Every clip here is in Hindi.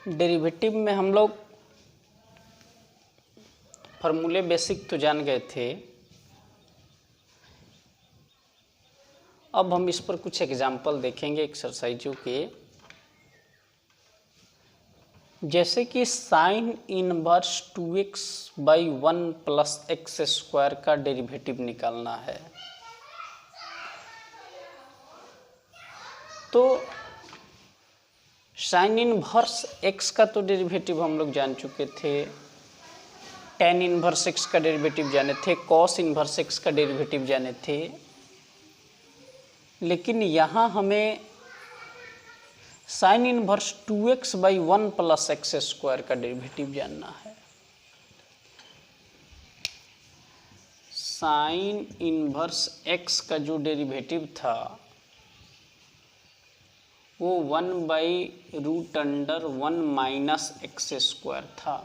डेरिवेटिव में हम लोग फॉर्मूले बेसिक तो जान गए थे। अब हम इस पर कुछ एग्जाम्पल देखेंगे एक्सरसाइजों के, जैसे कि sine inverse 2x by 1 plus x square का डेरिवेटिव निकालना है। तो साइन इनवर्स x का तो डेरिवेटिव हम लोग जान चुके थे, टेन इनवर्स x का डेरिवेटिव जाने थे, कॉस इनवर्स x का डेरिवेटिव जाने थे। लेकिन यहाँ हमें sign inverse 2x by 1 plus x square का डेरिवेटिव जानना है। साइन इनवर्स x का जो डेरिवेटिव था वो 1 by root under 1 minus x square था।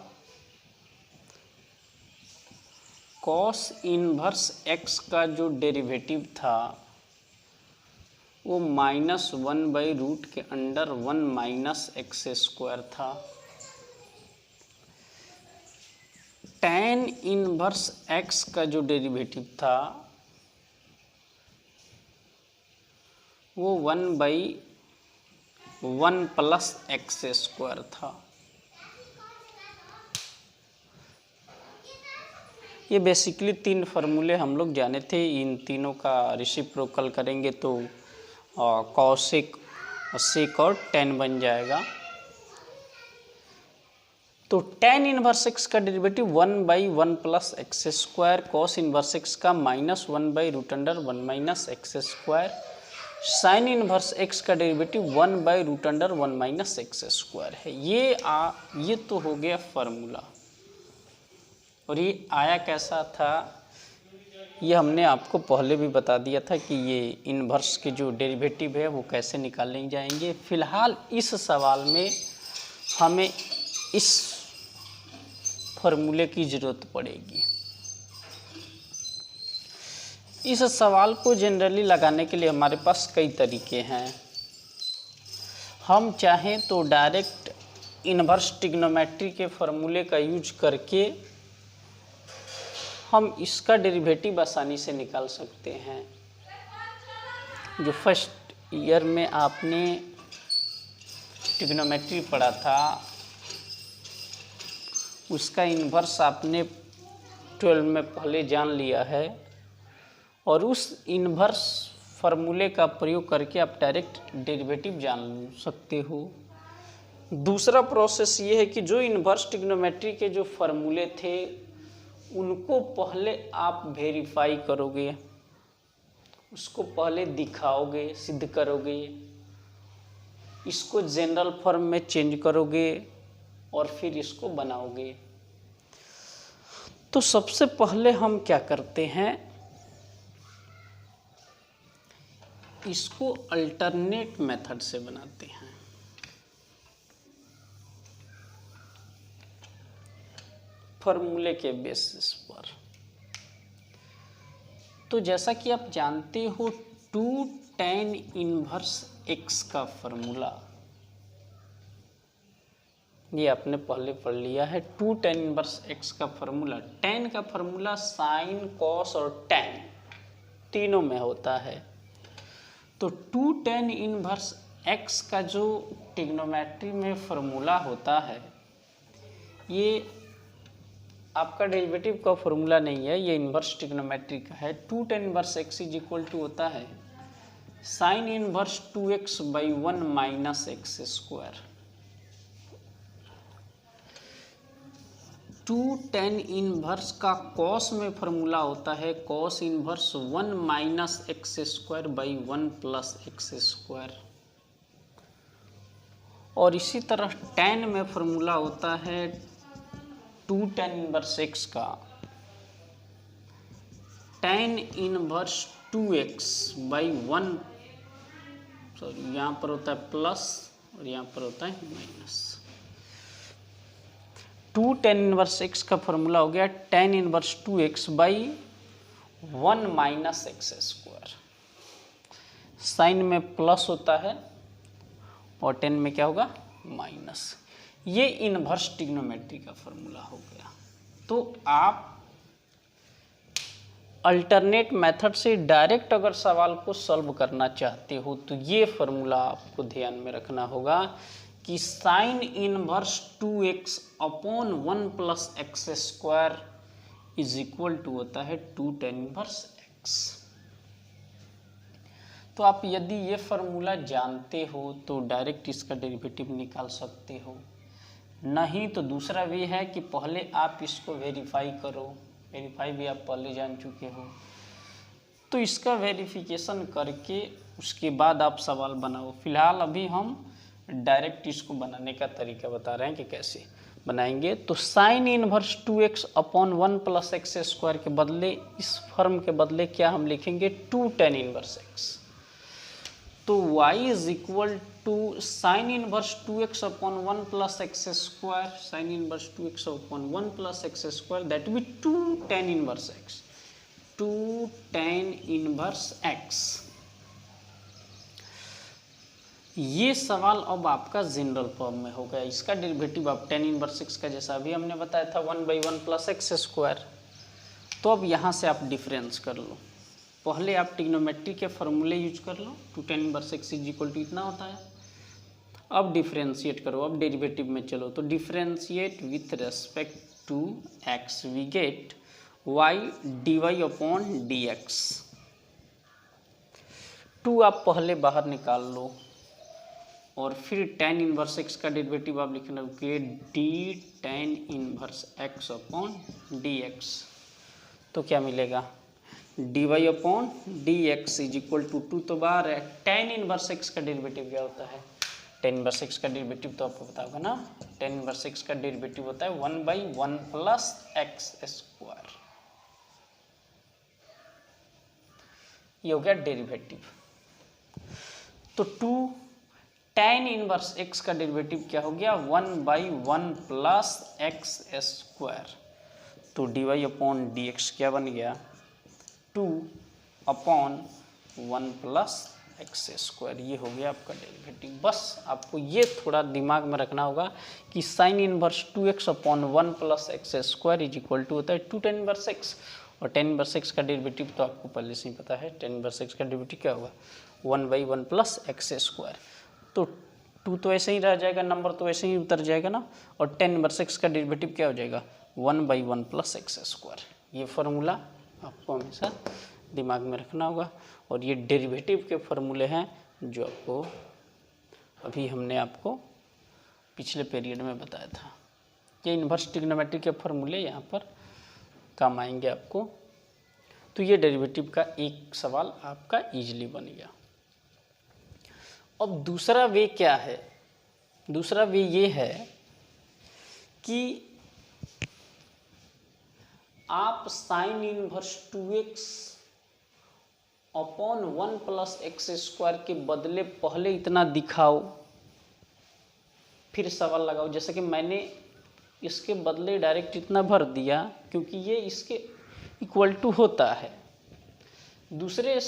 कॉस इनवर्स x का जो डेरिवेटिव था वो -1 बाई रूट के अंडर 1 माइनस एक्स स्क्वायर था। टेन इनवर्स x का जो डेरिवेटिव था वो 1 बाई 1 प्लस एक्स स्क्वायर था। ये बेसिकली तीन फार्मूले हम लोग जाने थे, इन तीनों का रेसिप्रोकल करेंगे तो कॉसेक सेक और टेन बन जाएगा। तो टेन इनवर्स एक्स का derivative 1 by 1 plus x square, cos inverse x का -1 by root under 1 minus x square, sine inverse x का derivative 1 by root under 1 minus x square है। ये तो हो गया फार्मूला। और ये आया कैसा था, ये हमने आपको पहले भी बता दिया था कि ये इन्वर्स के जो डेरिवेटिव है वो कैसे निकाले जाएंगे। फिलहाल इस सवाल में हमें इस फॉर्मूले की ज़रूरत पड़ेगी। इस सवाल को जनरली लगाने के लिए हमारे पास कई तरीके हैं। हम चाहें तो डायरेक्ट इन्वर्स ट्रिग्नोमेट्री के फॉर्मूले का यूज करके हम इसका डेरिवेटिव आसानी से निकाल सकते हैं। जो फर्स्ट ईयर में आपने ट्रिग्नोमेट्री पढ़ा था उसका इन्वर्स आपने 12 में पहले जान लिया है, और उस इन्वर्स फार्मूले का प्रयोग करके आप डायरेक्ट डेरिवेटिव जान सकते हो। दूसरा प्रोसेस ये है कि जो इन्वर्स ट्रिग्नोमेट्री के जो फार्मूले थे उनको पहले आप वेरीफाई करोगे, उसको पहले दिखाओगे, सिद्ध करोगे, इसको जनरल फॉर्म में चेंज करोगे और फिर इसको बनाओगे। तो सबसे पहले हम क्या करते हैं, इसको अल्टरनेट मेथड से बनाते हैं। फॉर्मूले के बेसिस पर। तो जैसा कि आप जानते हो 2 tan इनवर्स x का फॉर्मूला, ये आपने पहले पढ़ लिया है। 2 tan इनवर्स x का फॉर्मूला, tan का फॉर्मूला साइन, कॉस और tan तीनों में होता है। तो 2 tan इनवर्स x का जो ट्रिग्नोमेट्री में फॉर्मूला होता है, ये आपका डेरिवेटिव का फॉर्मूला नहीं है, ये इन्वर्स ट्रिग्नोमेट्री का है। 2 tan inverse x is equal to होता है sine inverse 2x by 1 minus x square. 2 tan inverse का कॉस में फॉर्मूला होता है cos inverse 1 minus x square by 1 plus x square. और इसी तरह tan में फॉर्मूला होता है 2 tan इनवर्स x का tan inverse 2x by 1, sorry यहाँ पर होता है प्लस और यहाँ पर होता है माइनस। 2 tan इनवर्स x का फॉर्मूला हो गया tan inverse 2x by 1 minus x square. Sine में प्लस होता है और tan में क्या होगा, माइनस। ये इनवर्स ट्रिग्नोमेट्री का फॉर्मूला हो गया। तो आप अल्टरनेट मेथड से डायरेक्ट अगर सवाल को सॉल्व करना चाहते हो तो ये फॉर्मूला आपको ध्यान में रखना होगा कि sine inverse 2x upon 1 plus x square is equal to होता है 2 tan इनवर्स x। तो आप यदि ये फॉर्मूला जानते हो तो डायरेक्ट इसका डेरिवेटिव निकाल सकते हो, नहीं तो दूसरा वे है कि पहले आप इसको वेरीफाई करो। वेरीफाई भी आप पहले जान चुके हो, तो इसका वेरिफिकेशन करके उसके बाद आप सवाल बनाओ। फिलहाल अभी हम डायरेक्ट इसको बनाने का तरीका बता रहे हैं कि कैसे बनाएंगे। तो sign inverse 2x upon 1 plus x square के बदले, इस फॉर्म के बदले क्या हम लिखेंगे 2 tan इनवर्स x। तो y is equal to sine inverse 2x upon 1 plus x square, sine inverse 2x upon 1 plus x square that will be 2 tan inverse x, 2 tan inverse x। ये सवाल अब आपका जनरल फॉर्म में हो गया। इसका डेरिवेटिव आप tan इनवर्स x का जैसा अभी हमने बताया था 1/1 प्लस एक्स स्क्वायर। तो अब यहाँ से आप डिफरेंस कर लो। पहले आप ट्रिग्नोमेट्री के फॉर्मूले यूज कर लो, 2 tan inverse x is equal to इतना होता है। अब डिफरेंशिएट करो, अब डेरिवेटिव में चलो। तो differentiate with respect to x we get y dy upon dx। 2 आप पहले बाहर निकाल लो और फिर tan इनवर्स x का डेरिवेटिव आप लिखना होगा d tan inverse x upon dx। तो क्या मिलेगा dy upon dx is equal to 2 तो बाहर है। tan इनवर्स x का डेरिवेटिव क्या होता है? tan इनवर्स x का डेरिवेटिव तो आपको पता होगा ना, tan इनवर्स x का डेरिवेटिव होता है 1/1 प्लस एक्स स्क्वायर। ये हो गया डेरिवेटिव। तो 2 tan इनवर्स x का डेरिवेटिव क्या हो गया 1/1 प्लस एक्स स्क्वायर। तो dy अपॉन dx क्या बन गया 2 अपॉन 1 प्लस एक्स स्क्वायर। ये हो गया आपका डेरिवेटिव। बस आपको ये थोड़ा दिमाग में रखना होगा कि sine inverse 2x upon 1 plus x square is equal to होता है 2 tan इनवर्स x, और tan इनवर्स x का डेरिवेटिव तो आपको पहले से ही पता है। tan इनवर्स x का डेरिवेटिव क्या होगा 1/1 प्लस एक्स स्क्वायर। तो 2 तो ऐसे ही रह जाएगा, नंबर तो ऐसे ही उतर जाएगा ना, और tan इनवर्स x का डेरिवेटिव क्या हो जाएगा 1/1 प्लस एक्स स्क्वायर। ये फार्मूला आपको हमेशा दिमाग में रखना होगा। और ये डेरिवेटिव के फॉर्मूले हैं जो आपको अभी हमने आपको पिछले पीरियड में बताया था। ये इन्वर्स ट्रिग्नोमेट्री के फॉर्मूले यहाँ पर काम आएंगे आपको। तो ये डेरिवेटिव का एक सवाल आपका इजीली बन गया। अब दूसरा वे क्या है? दूसरा वे ये है कि आप sign inverse 2x upon 1 plus x square के बदले पहले इतना दिखाओ, फिर सवाल लगाओ। जैसे कि मैंने इसके बदले डायरेक्ट इतना भर दिया क्योंकि ये इसके इक्वल टू होता है। दूसरे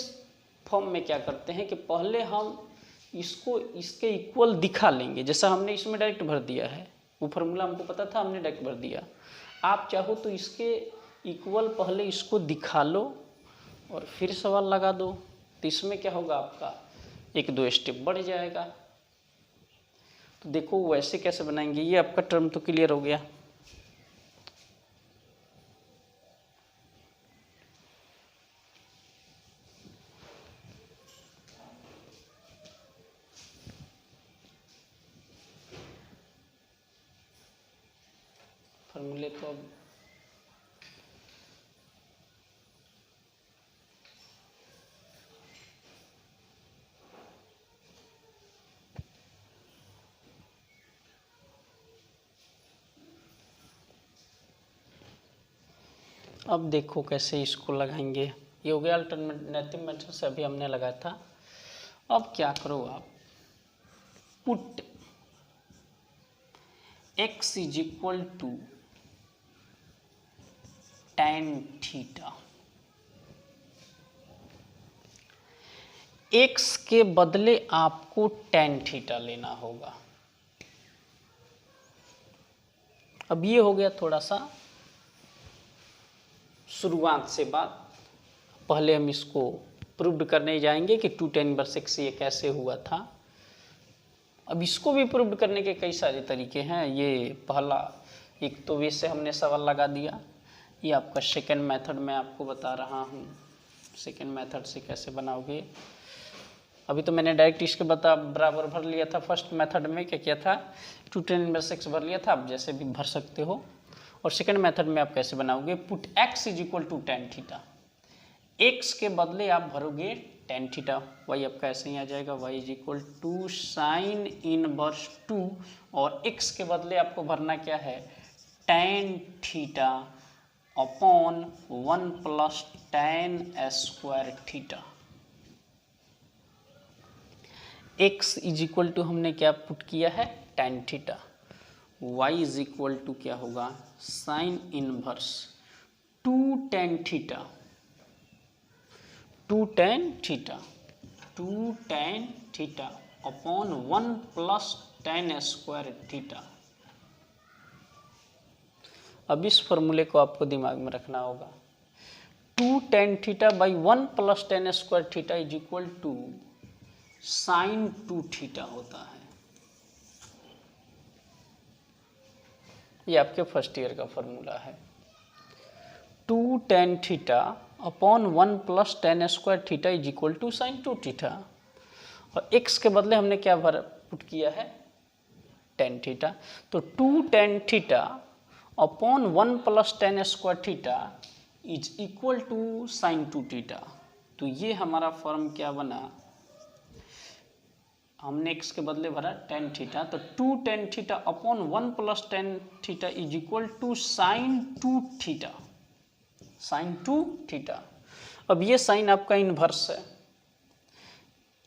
फॉर्म में क्या करते हैं कि पहले हम इसको इसके इक्वल दिखा लेंगे, जैसा हमने इसमें डायरेक्ट भर दिया है। वो फार्मूला हमको पता था, हमने डायरेक्ट भर दिया। आप चाहो तो इसके इक्वल पहले इसको दिखा लो और फिर सवाल लगा दो, तो इसमें क्या होगा आपका 1-2 स्टेप बढ़ जाएगा। तो देखो वैसे कैसे बनाएंगे, ये आपका टर्म तो क्लियर हो गया। फॉर्मूले तो अब देखो कैसे इसको लगाएंगे। ये हो गया अल्टरनेटिव मेथड से अभी हमने लगाया था। अब क्या करो आप, put x is equal to tan theta. x के बदले आपको tan थीटा लेना होगा। अब ये हो गया थोड़ा सा शुरुआत से बात। पहले हम इसको प्रूव्ड करने जाएंगे कि 2 tan इनवर्स x ये कैसे हुआ था। अब इसको भी प्रूव्ड करने के कई सारे तरीके हैं। ये पहला एक तो वैसे हमने सवाल लगा दिया, ये आपका सेकेंड मेथड में आपको बता रहा हूँ। सेकेंड मेथड से कैसे बनाओगे, अभी तो मैंने डायरेक्ट इसके बराबर भर लिया था। फर्स्ट मेथड में क्या किया था, 2 tan इनवर्स x भर लिया था, आप जैसे भी भर सकते हो। और सेकेंड मेथड में आप कैसे बनाओगे, put x is equal to tan theta, x के बदले आप भरोगे tan थीटा, y आपका ऐसे ही आ जाएगा, y is equal to sine inverse 2 और x के बदले आपको भरना क्या है, tan theta upon 1 plus tan square theta. x is equal to हमने क्या पुट किया है, tan theta, y is equal to क्या होगा, sine inverse 2 tan theta, 2 tan theta, 2 tan theta upon 1 plus tan square theta. अब इस फॉर्मूले को आपको दिमाग में रखना होगा, 2 tan theta by 1 plus tan square theta is equal to sine 2 theta होता है। ये आपके फर्स्ट ईयर का फॉर्मूला है, 2 tan theta upon 1 plus tan square theta is equal to sine 2 theta. और x के बदले हमने क्या पुट किया है, tan थीटा, तो 2 tan theta upon 1 plus tan square theta is equal to sine 2 theta. तो ये हमारा फॉर्म क्या बना, हमने x के बदले भरा tan थीटा, तो 2 tan theta upon 1 plus tan theta is equal to sine 2 theta, sine 2 theta. अब ये साइन आपका इनवर्स है,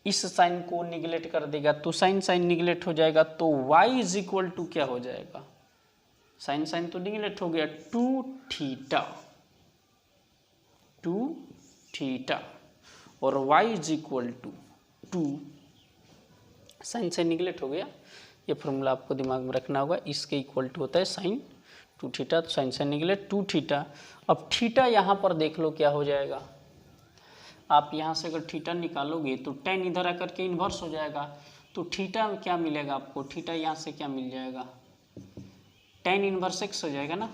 इस साइन को निगलेक्ट कर देगा तो साइन साइन निगलेक्ट हो जाएगा, तो y इज इक्वल टू क्या हो जाएगा, साइन साइन तो निगलेक्ट हो गया, 2 थीटा, 2 थीटा और y is equal to 2, sine से निगलेक्ट हो गया। ये फॉर्मूला आपको दिमाग में रखना होगा, इसके इक्वल टू होता है साइन 2 थीटा, तो साइन से निगलेक्ट 2 थीटा। अब थीटा यहाँ पर देख लो क्या हो जाएगा, आप यहाँ से अगर थीटा निकालोगे तो tan इधर आकर के इन्वर्स हो जाएगा, तो थीटा क्या मिलेगा आपको, थीटा यहाँ से क्या मिल जाएगा, tan इन्वर्स x हो जाएगा ना।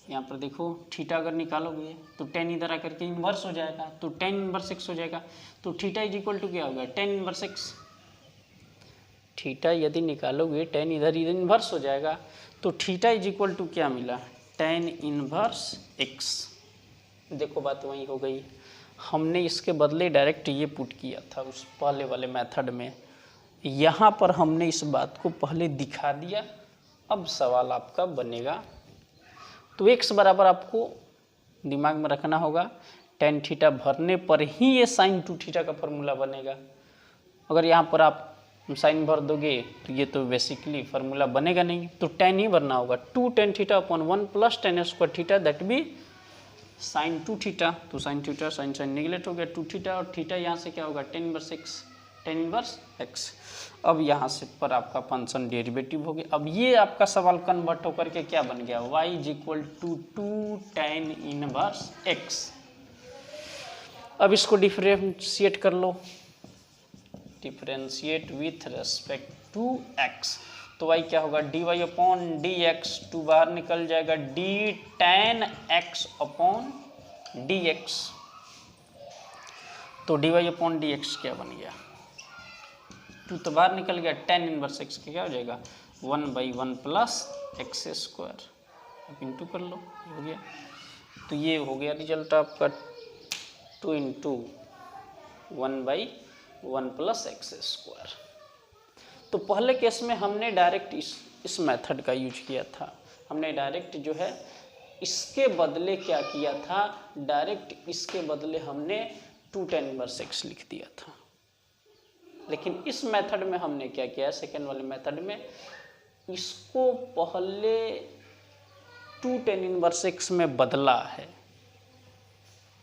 यहाँ पर देखो थीटा अगर निकालोगे तो tan इधर आकर के इन्वर्स हो जाएगा, तो tan इन्वर्स x हो जाएगा, तो थीटा इज इक्वल टू क्या होगा, tan इन्वर्स x। थीटा यदि निकालोगे tan इधर इन्वर्स हो जाएगा, तो थीटा इज इक्वल टू क्या मिला, tan इन्वर्स x। देखो बात वही हो गई, हमने इसके बदले डायरेक्ट ये पुट किया था उस पहले वाले मेथड में, यहाँ पर हमने इस बात को पहले दिखा दिया। अब सवाल आपका बनेगा, तो x बराबर आपको दिमाग में रखना होगा, tan थीटा भरने पर ही ये साइन 2 थीटा का फॉर्मूला बनेगा। अगर यहाँ पर आप साइन भर दोगे तो ये तो बेसिकली फार्मूला बनेगा नहीं, तो tan ही भरना होगा, 2 tan theta upon 1 plus tan square theta that भी साइन 2 थीटा। तो sine theta sine sine neglect हो गया, 2 थीटा और थीटा यहाँ से क्या होगा, tan inverse x, tan inverse x। अब यहाँ से पर आपका फंक्शन डेरिवेटिव हो गया। अब ये आपका सवाल कन्वर्ट होकर के क्या बन गया, y is equal to 2 tan inverse x। अब इसको डिफरेंशिएट कर लो, differentiate with respect to x, तो y क्या होगा, dy अपॉन dx, 2 बाहर निकल जाएगा, d tan x upon dx, तो dy अपॉन dx क्या बन गया, 2 तो बाहर निकल गया, tan इनवर्स x क्या हो जाएगा, 1/1 प्लस एक्स स्क्वायर। अब इंटू कर लो, हो गया। तो ये हो गया रिजल्ट आपका 2 इंटू 1/1 प्लस एक्स स्क्वायर। तो पहले केस में हमने डायरेक्ट इस मेथड का यूज किया था, हमने डायरेक्ट जो है इसके बदले क्या किया था, डायरेक्ट इसके बदले हमने 2 tan इनवर्स x लिख दिया था। लेकिन इस मेथड में हमने क्या किया, सेकेंड वाले मेथड में इसको पहले 2 tan इनवर्स x में बदला है,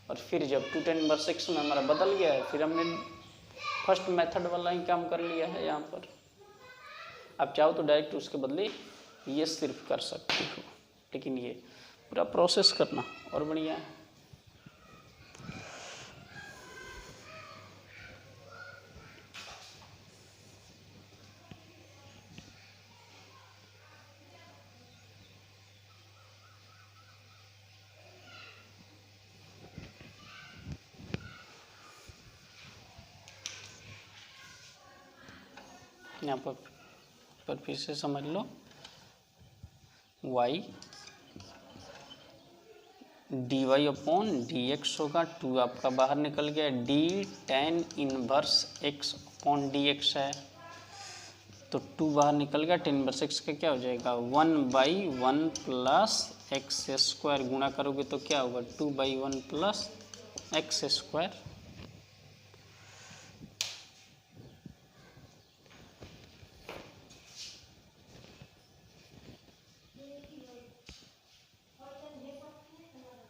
और फिर जब 2 tan इनवर्स x में हमारा बदल गया है, फिर हमने फर्स्ट मेथड वाला ही काम कर लिया है। यहाँ पर आप चाहो तो डायरेक्ट उसके बदले ये सिर्फ कर सकती हो, लेकिन ये पूरा प्रोसेस करना और बढ़िया है। यहाँ पर फिर से समझ लो, y dy अपॉन dx होगा, 2 आपका बाहर निकल गया, d tan inverse x upon dx है, तो 2 बाहर निकल गया, tan इनवर्स x का क्या हो जाएगा 1/1 प्लस एक्स स्क्वायर, गुणा करोगे तो क्या होगा 2/1 प्लस एक्स स्क्वायर।